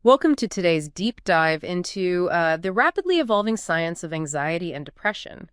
Welcome to today's deep dive into the rapidly evolving science of anxiety and depression.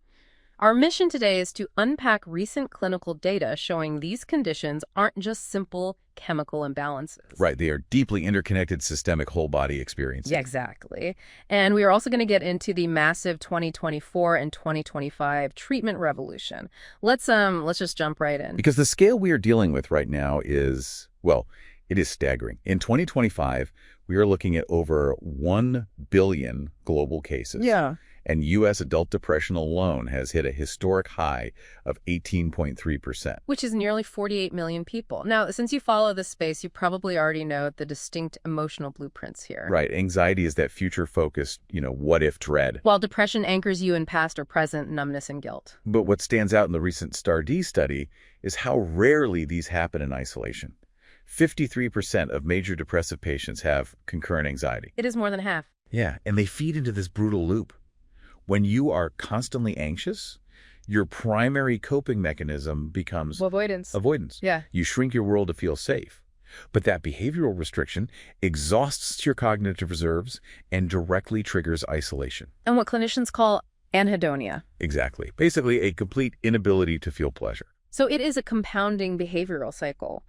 Our mission today is to unpack recent clinical data showing these conditions aren't just simple chemical imbalances. Right, they are deeply interconnected systemic whole body experiences. Yeah, exactly. And we are also going to get into the massive 2024 and 2025 treatment revolution. Let's just jump right in. Because the scale we are dealing with right now is, well, it is staggering. In 2025, we are looking at over 1 billion global cases. Yeah. And U.S. adult depression alone has hit a historic high of 18.3%. Which is nearly 48 million people. Now, since you follow this space, you probably already know the distinct emotional blueprints here. Right. Anxiety is that future-focused, what-if dread. While depression anchors you in past or present numbness and guilt. But what stands out in the recent STAR-D study is how rarely these happen in isolation. 53% of major depressive patients have concurrent anxiety. It is more than half. Yeah, and they feed into this brutal loop. When you are constantly anxious, your primary coping mechanism becomes Avoidance. Yeah. You shrink your world to feel safe. But that behavioral restriction exhausts your cognitive reserves and directly triggers isolation. And what clinicians call anhedonia. Exactly. Basically, a complete inability to feel pleasure. So it is a compounding behavioral cycle.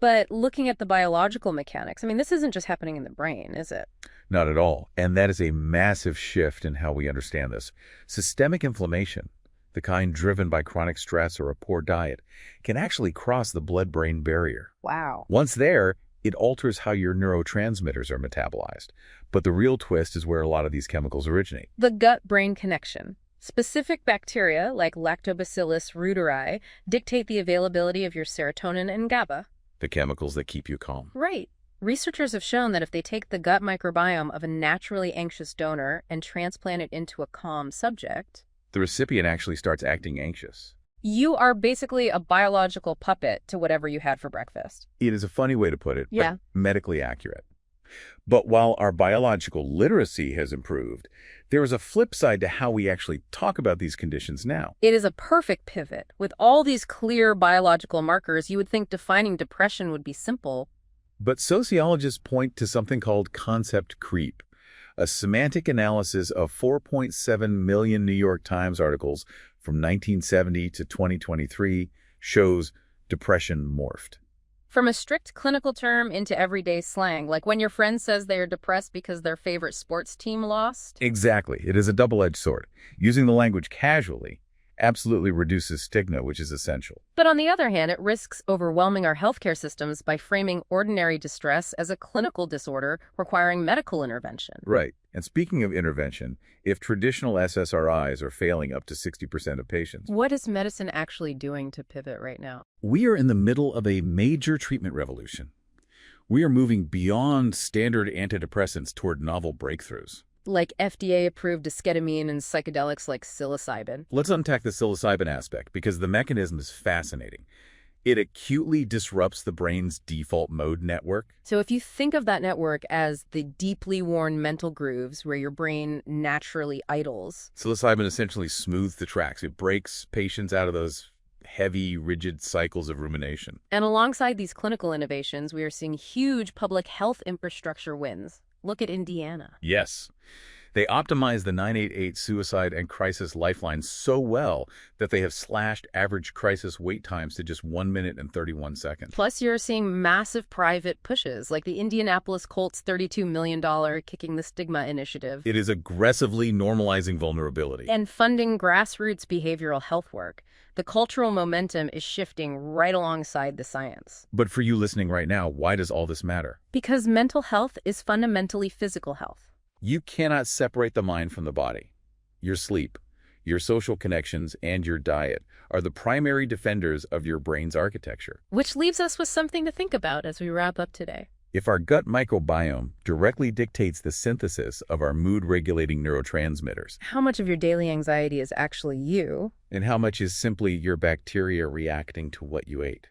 But looking at the biological mechanics, this isn't just happening in the brain, is it? Not at all. And that is a massive shift in how we understand this. Systemic inflammation, the kind driven by chronic stress or a poor diet, can actually cross the blood-brain barrier. Wow. Once there, it alters how your neurotransmitters are metabolized. But the real twist is where a lot of these chemicals originate. The gut-brain connection. Specific bacteria, like Lactobacillus reuteri, dictate the availability of your serotonin and GABA. The chemicals that keep you calm. Right. Researchers have shown that if they take the gut microbiome of a naturally anxious donor and transplant it into a calm subject, the recipient actually starts acting anxious. You are basically a biological puppet to whatever you had for breakfast. It is a funny way to put it, Yeah. but medically accurate. But while our biological literacy has improved, there is a flip side to how we actually talk about these conditions now. It is a perfect pivot. With all these clear biological markers, you would think defining depression would be simple. But sociologists point to something called concept creep, a semantic analysis of 4.7 million New York Times articles from 1970 to 2023 shows depression morphed. From a strict clinical term into everyday slang, like when your friend says they are depressed because their favorite sports team lost. Exactly. It is a double-edged sword. Using the language casually absolutely reduces stigma, which is essential. But on the other hand, it risks overwhelming our healthcare systems by framing ordinary distress as a clinical disorder requiring medical intervention. Right. And speaking of intervention, if traditional SSRIs are failing up to 60% of patients, what is medicine actually doing to pivot right now? we are in the middle of a major treatment revolution. We are moving beyond standard antidepressants toward novel breakthroughs. Like FDA-approved esketamine and psychedelics like psilocybin. Let's unpack the psilocybin aspect because the mechanism is fascinating. It acutely disrupts the brain's default mode network. So if you think of that network as the deeply worn mental grooves where your brain naturally idles. Psilocybin essentially smooths the tracks. It breaks patients out of those heavy, rigid cycles of rumination. And alongside these clinical innovations, we are seeing huge public health infrastructure wins. Look at Indiana. Yes. They optimize the 988 suicide and crisis lifeline so well that they have slashed average crisis wait times to just 1 minute and 31 seconds. Plus, you're seeing massive private pushes, like the Indianapolis Colts $32 million Kicking the Stigma initiative. It is aggressively normalizing vulnerability. And funding grassroots behavioral health work. The cultural momentum is shifting right alongside the science. But for you listening right now, why does all this matter? Because mental health is fundamentally physical health. You cannot separate the mind from the body. Your sleep, your social connections, and your diet are the primary defenders of your brain's architecture. Which leaves us with something to think about as we wrap up today. If our gut microbiome directly dictates the synthesis of our mood-regulating neurotransmitters, How much of your daily anxiety is actually you? and how much is simply your bacteria reacting to what you ate?